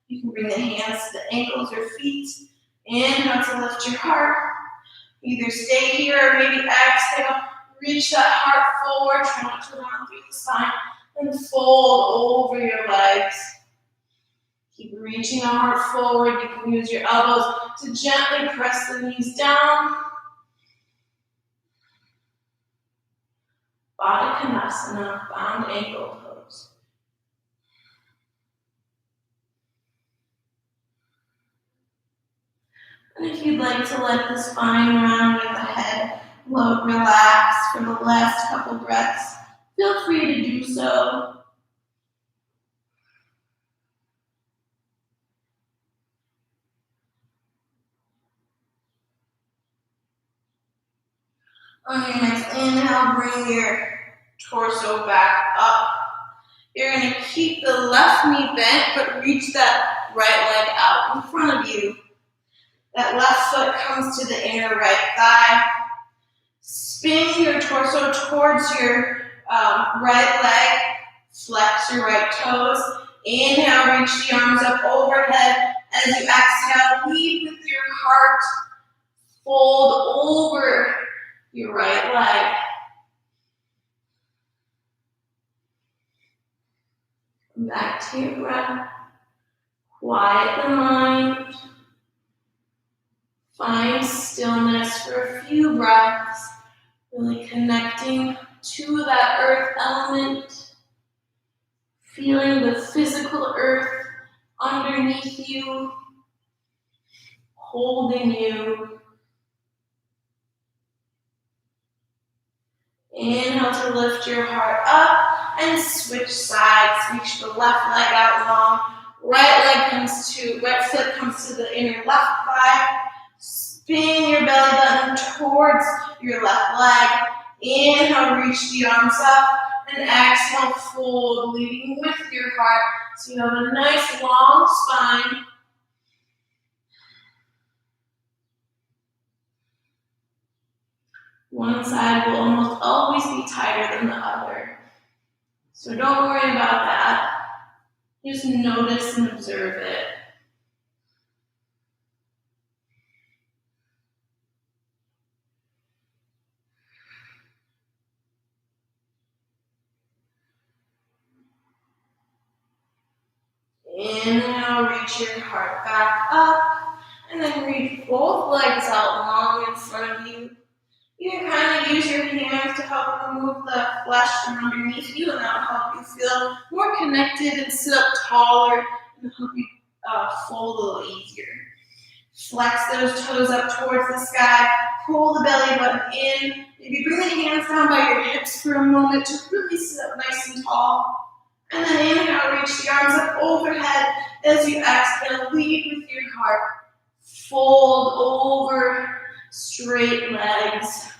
You can bring the hands to the ankles or feet. Inhale to lift your heart. Either stay here or maybe exhale. Reach that heart forward. Try not to run through the spine. And fold over your legs. Keep reaching the heart forward. You can use your elbows to gently press the knees down. Baddha Konasana, bound ankle pose. And if you'd like to let the spine round and the head relax for the last couple breaths, feel free to do so. On your next inhale, bring your torso back up. You're going to keep the left knee bent, but reach that right leg out in front of you. That left foot comes to the inner right thigh. Spin your torso towards your right leg. Flex your right toes. Inhale, reach the arms up overhead. As you exhale, lead with your heart. Fold over your right leg. Come back to your breath. Quiet the mind. Find stillness for a few breaths. Really connecting to that earth element. Feeling the physical earth underneath you. Holding you. Inhale to lift your heart up and switch sides. Reach the left leg out long. Right foot comes to the inner left thigh. Spin your belly button towards your left leg. Inhale, reach the arms up. And exhale, fold, leading with your heart. So you have a nice long spine. One side will almost always be tighter than the other. So don't worry about that. Just notice and observe it. Inhale, reach your heart back up, and then reach both legs out long in front of you. You can kind of use your hands to help remove the flesh from underneath you, and that'll help you feel more connected and sit up taller, and help you fold a little easier. Flex those toes up towards the sky, pull the belly button in, maybe bring the hands down by your hips for a moment to really sit up nice and tall. And then inhale, reach the arms up overhead. As you exhale, lead with your heart. Fold over, straight legs.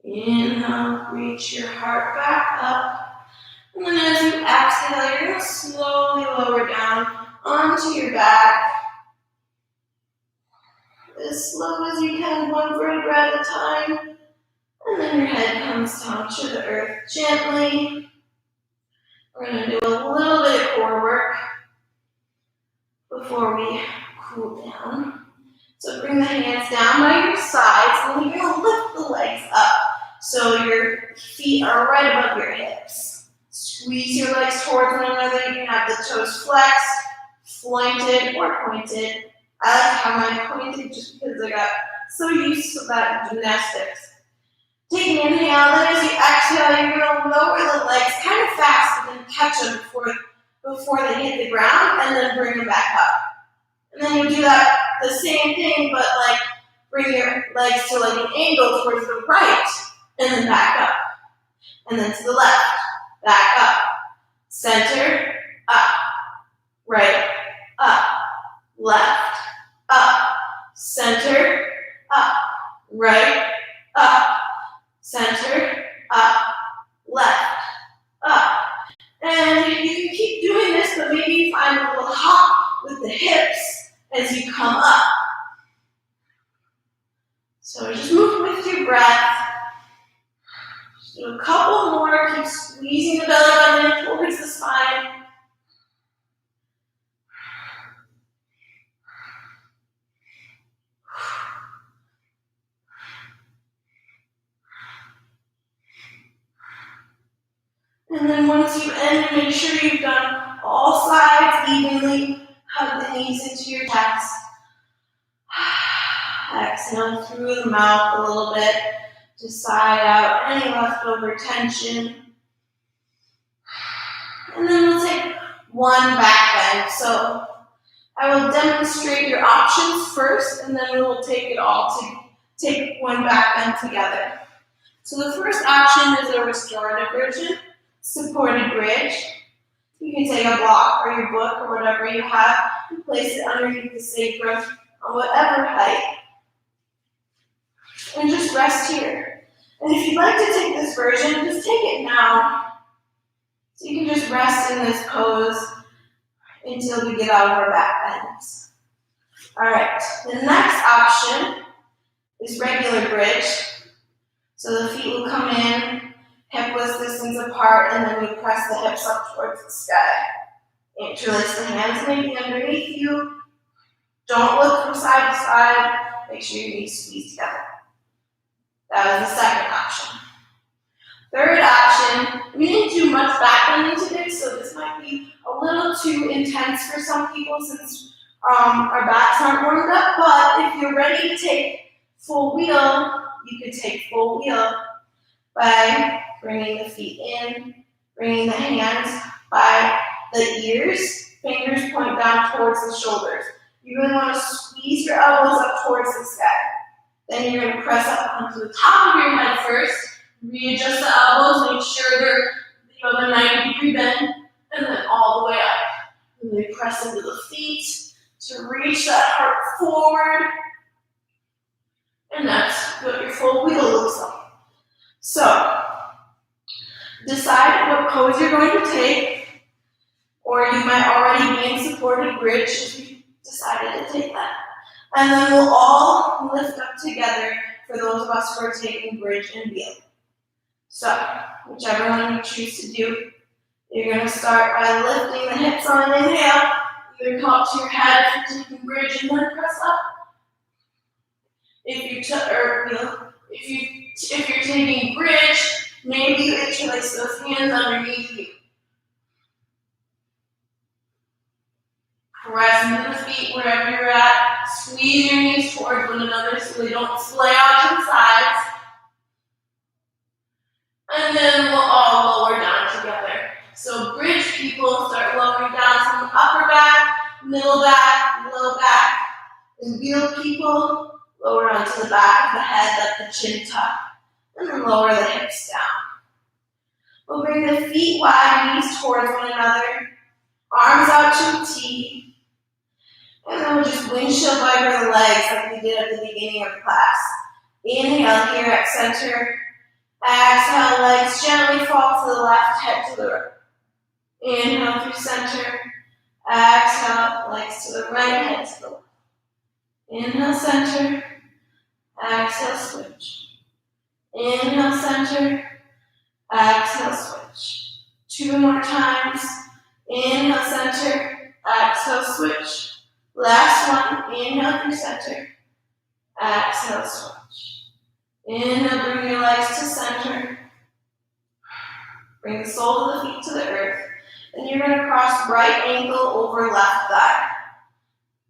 Inhale, reach your heart back up. And then as you exhale, you're going to slowly lower down onto your back. As slow as you can, one vertebra at a time. And then your head comes down to the earth gently. We're going to do a little bit of core work before we cool down. So bring the hands down by your sides, and you're going to lift the legs up so your feet are right above your hips. Squeeze your legs towards one another. You can have the toes flexed, pointed, or pointed. I like to have mine pointed just because I got so used to that gymnastics. Take an inhale, then as you exhale, you're going to lower the legs kind of fast and then catch them before they hit the ground, and then bring them back up. And then you do that the same thing, but like bring your legs to like an angle towards the right, and then back up. And then to the left, back up. Center, up. Right, up. Left, up. Center, up. Right, up. Center, up. Left, up. And you can keep doing this, but maybe you find a little hop with the hips as you come up. So just move with your breath. Just do a couple more. Keep squeezing the belly button towards the spine. And then once you end, make sure you've done all sides evenly. Hug the knees into your chest. Exhale through the mouth a little bit to sigh out any leftover tension. And then we'll take one back bend. So I will demonstrate your options first, and then we will take it all to take one back bend together. So the first option is a restorative version, supported bridge. You can take a block or your book or whatever you have and place it underneath the sacrum on whatever height. And just rest here. And if you'd like to take this version, just take it now. So you can just rest in this pose until we get out of our back bends. All right, the next option is regular bridge. So the feet will come in, hip width distance apart, and then we press the hips up towards the sky. Interlace the hands maybe underneath you. Don't look from side to side. Make sure your knees squeeze together. That was the second option. Third option, we didn't do much back bending today, so this might be a little too intense for some people since our backs aren't warmed up, but if you're ready to take full wheel, you could take full wheel by bringing the feet in, bringing the hands by the ears, fingers point down towards the shoulders. You really want to squeeze your elbows up towards the sky. Then you're going to press up onto the top of your head first, readjust the elbows, make sure you have a 90-degree bend, and then all the way up. And then press into the feet to reach that heart forward. And that's what your full wheel looks like. So, Decide what pose you're going to take, or you might already be in supported bridge if you decided to take that. And then we'll all lift up together for those of us who are taking bridge and wheel. So, whichever one you choose to do, you're going to start by lifting the hips on an inhale. Either come up to your head if you're taking bridge and then press up. If you're taking bridge, maybe you interlace those hands underneath you. Press into the feet wherever you're at. Squeeze your knees towards one another so they don't splay out to the sides. And then we'll all lower down together. So bridge people start lowering down from the upper back, middle back, low back. And wheel people lower onto the back of the head, let the chin tuck. And then lower the hips down. We'll bring the feet wide, knees towards one another. Arms out to a T. And then we'll just windshield wiper the legs like we did at the beginning of class. Inhale here at center. Exhale, legs gently fall to the left, head to the right. Inhale through center. Exhale, legs to the right, head to the left. Inhale, center. Exhale, switch. Inhale, center. Exhale, switch. 2 more times. Inhale, center. Exhale, switch. Last one, inhale through center, exhale, switch. Inhale, bring your legs to center. Bring the soles of the feet to the earth. Then you're going to cross right ankle over left thigh.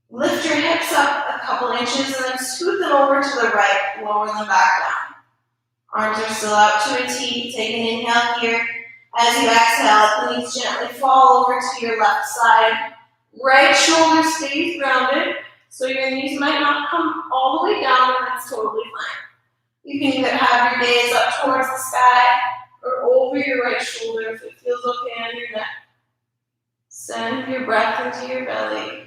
Lift your hips up a couple inches and then scoot them over to the right, lower them back down. Arms are still out to a T. Take an inhale here. As you exhale, the knees gently fall over to your left side. Right shoulder stays grounded, so your knees might not come all the way down, and that's totally fine. You can either have your gaze up towards the sky or over your right shoulder if it feels okay on your neck. Send your breath into your belly.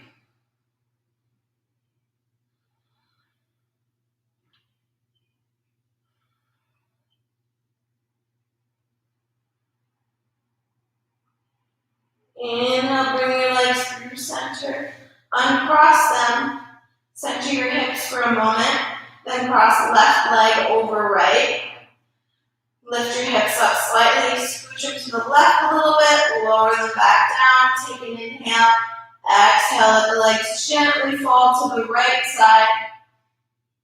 Inhale, bring your legs through center. Uncross them. Center your hips for a moment. Then cross left leg over right. Lift your hips up slightly. Scooch them to the left a little bit. Lower them back down. Take an inhale. Exhale, let the legs gently fall to the right side.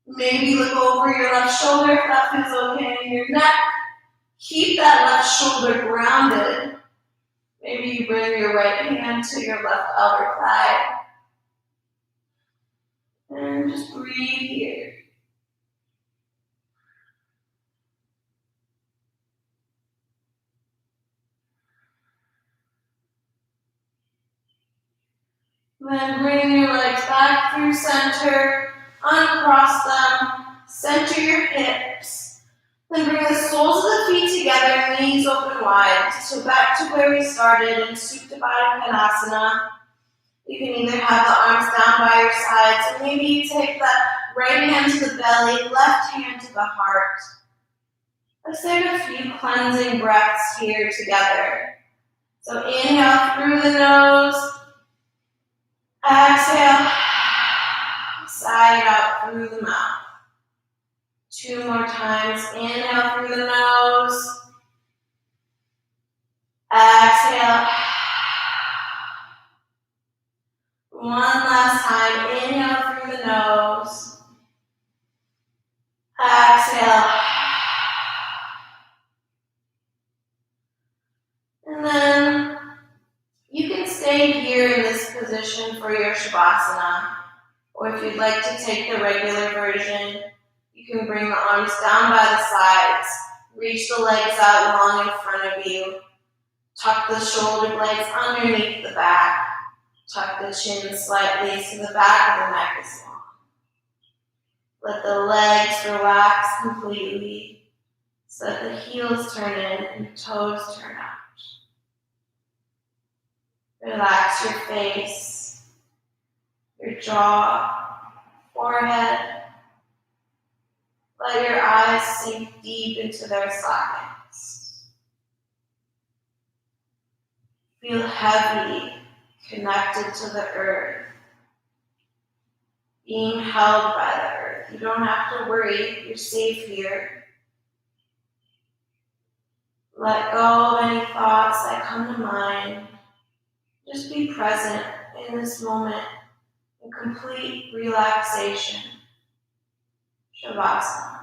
Maybe look over your left shoulder if that feels okay in your neck. Keep that left shoulder grounded. Maybe you bring your right hand to your left outer thigh. And just breathe here. Then bring your legs back through center. Uncross them. Center your hips. Then bring the soles of the feet together, knees open wide. So back to where we started in Supta Baddha Konasana. You can either have the arms down by your sides, or maybe you take the right hand to the belly, left hand to the heart. Let's take a few cleansing breaths here together. So inhale through the nose. Exhale. Sigh it out through the mouth. 2 more times. Inhale through the nose. Exhale. One last time. Inhale through the nose. Exhale. And then you can stay here in this position for your Shavasana. Or if you'd like to take the regular version, you can bring the arms down by the sides. Reach the legs out long in front of you. Tuck the shoulder blades underneath the back. Tuck the chin slightly so the back of the neck is long. Let the legs relax completely so that the heels turn in and the toes turn out. Relax your face, your jaw, forehead. Let your eyes sink deep into their sockets. Feel heavy, connected to the earth, being held by the earth. You don't have to worry, you're safe here. Let go of any thoughts that come to mind. Just be present in this moment in complete relaxation. Shavasana.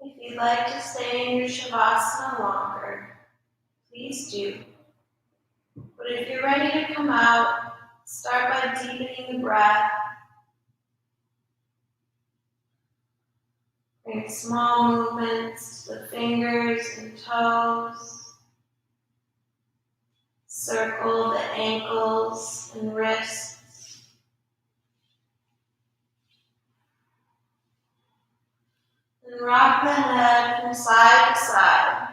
If you'd like to stay in your Shavasana longer, please do. But if you're ready to come out, start by deepening the breath. Bring small movements to the fingers and toes. Circle the ankles and wrists. And rock the head from side to side.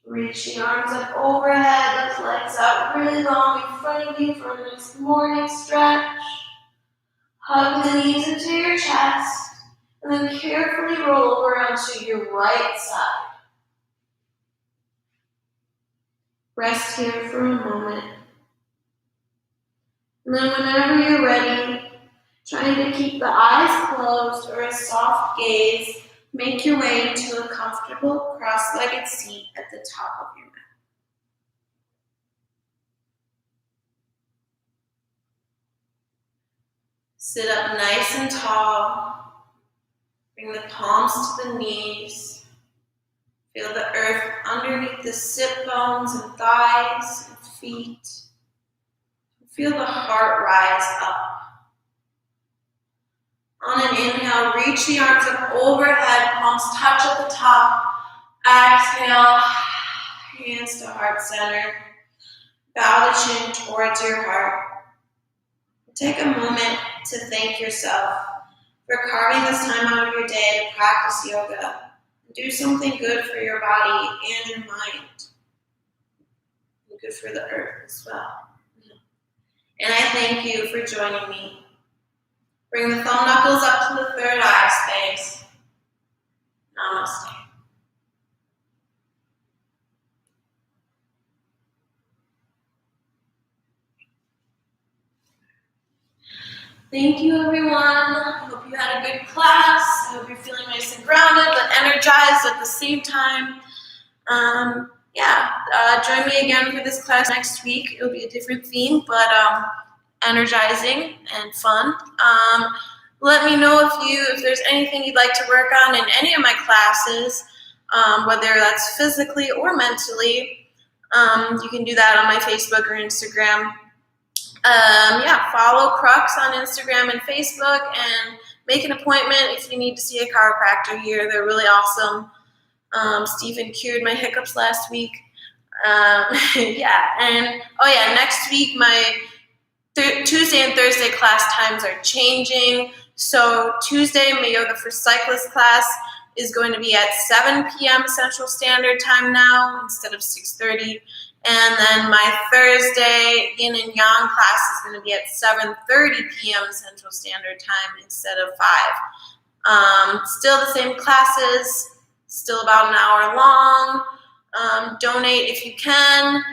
Reach the arms up overhead, lift legs out really long in front of you for a nice morning stretch. Hug the knees into your chest, and then carefully roll over onto your right side. Rest here for a moment. And then whenever you're ready, trying to keep the eyes closed or a soft gaze, make your way into a comfortable cross-legged seat at the top of your mat. Sit up nice and tall. Bring the palms to the knees. Feel the earth underneath the sit bones and thighs and feet. Feel the heart rise up. On an inhale, reach the arms up overhead, palms touch at the top. Exhale, hands to heart center. Bow the chin towards your heart. Take a moment to thank yourself for carving this time out of your day to practice yoga Do something good for your body and your mind. And good for the earth as well. And I thank you for joining me. Bring the thumb knuckles up to the third eye space. Namaste. Thank you, everyone. I hope you had a good class. I hope you're feeling nice and grounded but energized at the same time. Join me again for this class next week. It'll be a different theme, but energizing and fun. Let me know if there's anything you'd like to work on in any of my classes, whether that's physically or mentally. You can do that on my Facebook or Instagram. Follow Crux on Instagram and Facebook, and make an appointment if you need to see a chiropractor here. They're really awesome. Stephen cured my hiccups last week. Next week my Tuesday and Thursday class times are changing. So Tuesday, my Yoga for Cyclists class is going to be at 7 p.m. Central Standard Time now instead of 6:30. And then my Thursday Yin and Yang class is going to be at 7:30 p.m. Central Standard Time instead of 5. Still the same classes, still about an hour long. Donate if you can.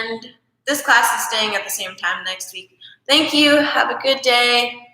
And this class is staying at the same time next week. Thank you. Have a good day.